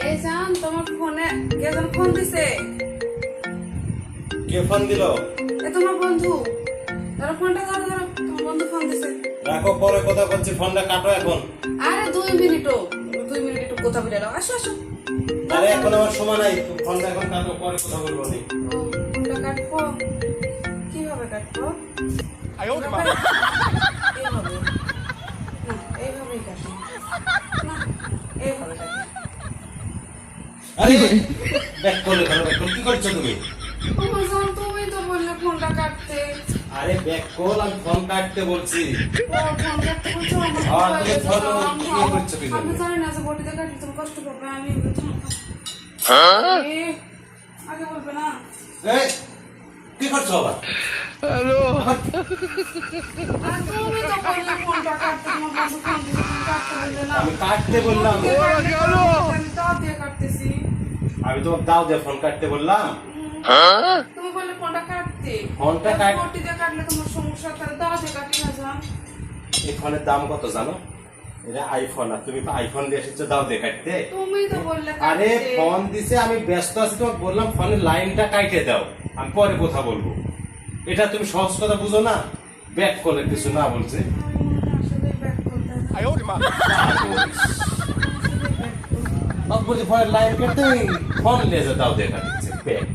এই জান তোমার ফোনে কে যেন ফোন দিছে? কে ফোন দিল? এ তোমার বন্ধু। ধরো ফোনটা, ধরো তোমার বন্ধু ফোন দিছে। রাখো, পরে কথা বলছি, ফোনটা কাটো এখন। আরে 2 মিনিট একটু কথা বলে নাও। আসো আসো। আরে এখন আমার সময় নাই, ফোনটা এখন কাটো, পরে কথা বলবো নি। ফোনটা কাটবো, কিভাবে কাটবো? এইভাবে? না, এইভাবেই কাটবো না, এইভাবে কাটবো। আরে ব্যাক করলে কেন? ব্যাক করলে কি করছো তুমি? ও জান, তুমি তো বললে ফোনটা কাটতে। আরে ব্যাক কল, আমি ফোন কাটতে বলছি। ও ফোন কাটতে বলছো? আর তুমি ফোন কি করছো কি আমি জন্য? জানি না যে বটিতে কাটলে তুমি কষ্ট পাবে। আমি আগে বলবে না। এই কি করছো আবার? আর তুমি তো বললে ফোনটা কাটতে, তোমার বন্ধু ফোন দিছে, তুমি কাটতে বললে না। আমি কাটতে বললাম। আমি তাও দিয়ে কাটতেছি। আমি তোমাকে দাও দিয়ে ফোন কাটতে বললাম। তুমি বললে ফোনটা কাটতে। ফোনটা কাট। বটি দিয়ে কাটলে তোমার সমস্যা, তাহলে দাও দিয়ে কাটি না জান। এই ফোনের দাম কত জানো? এটা আইফোন, আর তুমি তো আইফোন দিয়ে এসেছো দাও দিয়ে কাটতে। তুমি তো বললে আরে কাটতে। ফোন দিছে, আমি ব্যস্ত আছি, তোমাকে বললাম ফোনের লাইনটা কাটে দাও, আমি পরে কথা বলবো। এটা তুমি সহজ কথা বুঝো না? ব্যাক করলে কিছু না বলছে। আসলে ব্যাক করতে বলছি ফোনের লাইন কেটে ফোন নিয়ে দাও দিয়ে কাটছে ব্যাক।